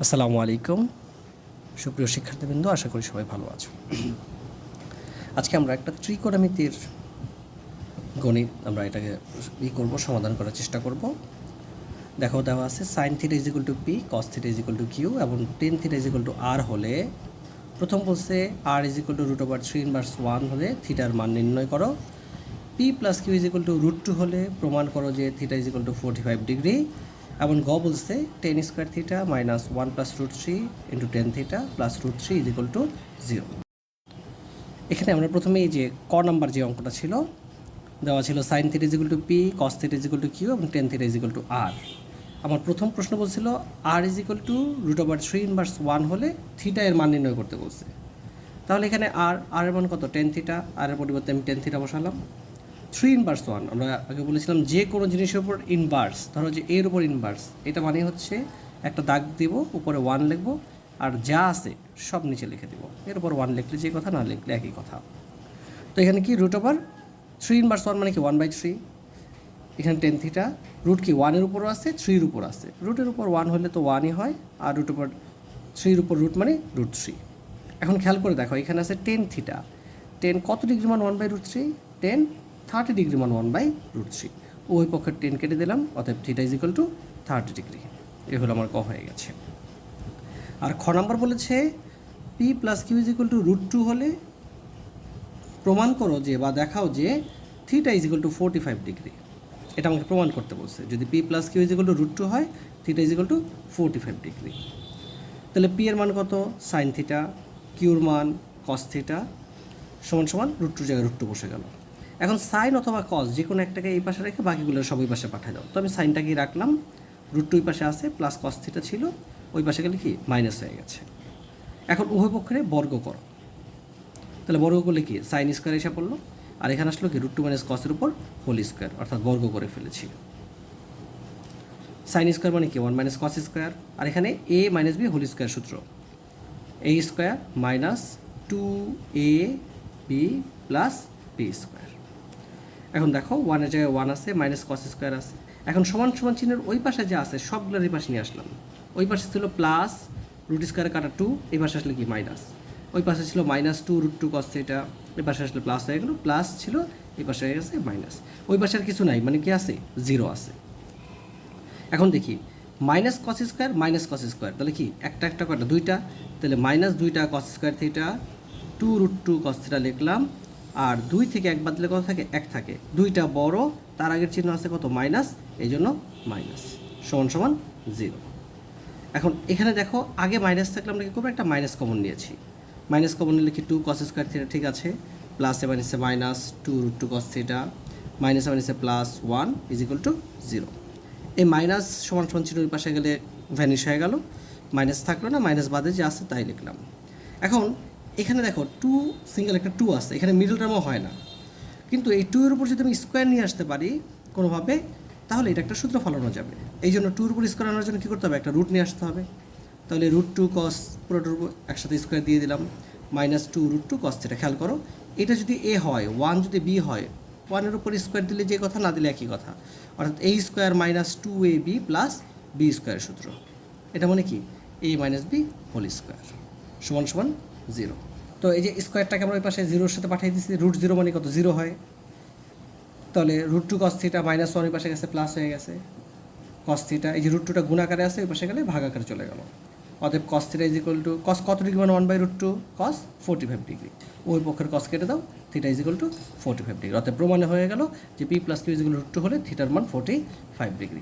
আসসালামু আলাইকুম সুপ্রিয় শিক্ষার্থীবৃন্দ, আশা করি সবাই ভালো আছো। আজকে আমরা একটা ত্রিকোণমিতির গণিত আমরা এটাকে করব, সমাধান করার চেষ্টা করব। দেখো, দেওয়া আছে sine theta is equal to P, cos theta is equal to Q এবং tan theta is equal to R হলে, প্রথম বলছে R is equal to root over 3/1 হলে থিটার মান নির্ণয় করো। P plus Q is equal to √2 হলে প্রমাণ করো যে theta is equal to 45 degree. এবং গ বলছে tan square theta minus 1 plus √3 into tan theta plus √3 is equal two 0। এখানে আমরা প্রথমে এই যে ক নাম্বার যে অঙ্কটা ছিল, দেওয়া ছিল sine theta is equal to P, cos theta is equal to Q এবং tan theta is equal to R. আমার প্রথম প্রশ্ন বলছিল আর ইজ ইকুয়াল টু √3/1 হলে থিটা এর মান নির্ণয় করতে বলছে। তাহলে এখানে আর এর মান কত? Tan theta. আর এর পরিবর্তে আমি টেন থিটা বসালাম। 3/1 আমরা আগে বলেছিলাম যে কোনো জিনিসের উপর ইনভার্স, ধরো যে এর উপর ইনভার্স, এটা মানে হচ্ছে একটা দাগ দেব, উপরে 1 লিখবো, আর যা আছে সব নিচে লিখে দেবো। এর উপর 1 লিখলে যে কথা, না লিখলে একই কথা। তো এখানে কি √3/1 মানে কি 1/3। এখানে টেন থিটা রুট কি 1 এর উপরও আছে, 3 এর উপর আছে। রুটের উপর 1 হলে তো 1ই হয়, আর √3 এর উপর রুট মানে √3। এখন খেয়াল করে দেখো, এখানে আছে টেন থিটা। টেন কত ডিগ্রি মান? 1/√3। টেন 30 ডিগ্রি মান 1/√3। ওই পক্ষের টেন কেটে দিলাম, অতএব theta is equal to 30 degree. এ হলো আমার ক হয়ে গেছে। আর খ নাম্বার বলেছে P plus Q is equal to √2 হলে প্রমাণ করো যে, বা দেখাও যে theta is equal to 45 degree. এটা আমাকে প্রমাণ করতে বলছে। যদি P plus Q is equal to √2 হয়, theta is equal to 45 degree. তাহলে পি এর মান কত? Sine theta. কিউর মান কস থিটা সমান সমান √2 জায়গায় √2 বসে গেল। এখন সাইন অথবা কস যে কোনো একটাকে এই পাশে রেখে বাকিগুলো সব ওই পাশে পাঠিয়ে দাও। তো আমি সাইনটাকেই রাখলাম, √2 ওই পাশে আছে, প্লাস কস থিটা ছিল, ওই পাশে গেলে কি মাইনাস হয়ে গেছে। এখন উভয় পক্ষে বর্গ করো। তাহলে বর্গ করলে কি সাইন স্কোয়ার এসে পড়লো, আর এখানে আসলো কি √2 মাইনাস কসের উপর হোল স্কোয়ার, অর্থাৎ বর্গ করে ফেলেছি। সাইন স্কোয়ার মানে কি 1 মাইনাস কস স্কোয়ার, আর এখানে A minus B whole square সূত্র, A square minus 2ab plus B square. এখন দেখো 1 এর জায়গায় 1 আছে, মাইনাস কস স্কোয়ার আছে। এখন সমান সমান চিহ্নের ওই পাশে যা আছে সবগুলোর এই পাশে নিয়ে আসলাম। ওই পাশে ছিল প্লাস রুট স্কোয়ার কাটা 2, এই পাশে আসলে কি মাইনাস। ওই পাশে ছিল -2 √2 cos থিটা, এই পাশে আসলে প্লাস হয়ে গেল, প্লাস ছিল, এই পাশে হয়ে গেছে মাইনাস। ওই পাশে আর কিছু নাই, মানে কি আছে? 0 আছে। এখন দেখি minus cos square minus cos square, তাহলে কি একটা একটা কটা? দুইটা। তাহলে -2টা cos square theta 2 √2 cos theta লিখলাম। আর 2 থেকে 1 বাদ দিলে কত থাকে? 1 থাকে। দুইটা বড়, তার আগের চিহ্ন আছে কত? মাইনাস, এই জন্য মাইনাস সমান সমান 0। এখন এখানে দেখো, আগে মাইনাস থাকলে আমরা কী করবো? একটা মাইনাস কমন নিয়েছি। মাইনাস কমন নিলে কি 2 cos স্কোয়ার থিটা, ঠিক আছে, প্লাসে মাইনাসে মাইনাস 2 √2 cos থিটা, মাইনাসে মাইনাসে প্লাস 1 ইজ ইকুয়াল টু 0। এই মাইনাস সমান সমান চিহ্ন ওই পাশে গেলে ভ্যানিশ হয়ে গেল, মাইনাস থাকলো না, মাইনাস বাদে যে আছে তাই লিখলাম। এখন এখানে দেখো 2 সিঙ্গেল একটা 2 আছে, এখানে মিডল টার্মও হয় না, কিন্তু এই 2 এর উপর যদি আমি স্কোয়ার নিয়ে আসতে পারি কোনোভাবে, তাহলে এটা একটা সূত্র ফলানো যাবে। এই জন্য 2 এর উপর স্কোয়ার আনার জন্য কী করতে হবে? একটা রুট নিয়ে আসতে হবে। তাহলে √2 cos পুরোটার উপর একসাথে স্কোয়ার দিয়ে দিলাম, -2 √2 cos থিটা। খেয়াল করো, এটা যদি এ হয়, 1 যদি বি হয়, 1 এর উপর স্কোয়ার দিলে যে কথা, না দিলে একই কথা, অর্থাৎ a square minus 2ab plus B square সূত্র। এটা মানে কি a minus B whole square সমান সমান 0। তো এই যে স্কোয়ারটাকে আমরা ওই পাশে 0-এর সাথে পাঠিয়ে দিচ্ছি, √0 মানে কত? 0 হয়। তাহলে √2 cos থিটা -1 ওই পাশে গেছে, প্লাস হয়ে গেছে cos থিটা। এই যে √2টা গুণ আকারে আছে, ওই পাশে গেলে ভাগ আকারে চলে গেল। অতএব cos theta is equal two cos কত ডিগ্রি মানে 1/√2 cos 45 ডিগ্রি। ওই পক্ষের cos কেটে দাও, theta is equal to 45 degree. অতএব প্রমাণে হয়ে গেল যে P plus Q is equal to √2 হলে থিটার মান 45 ডিগ্রি।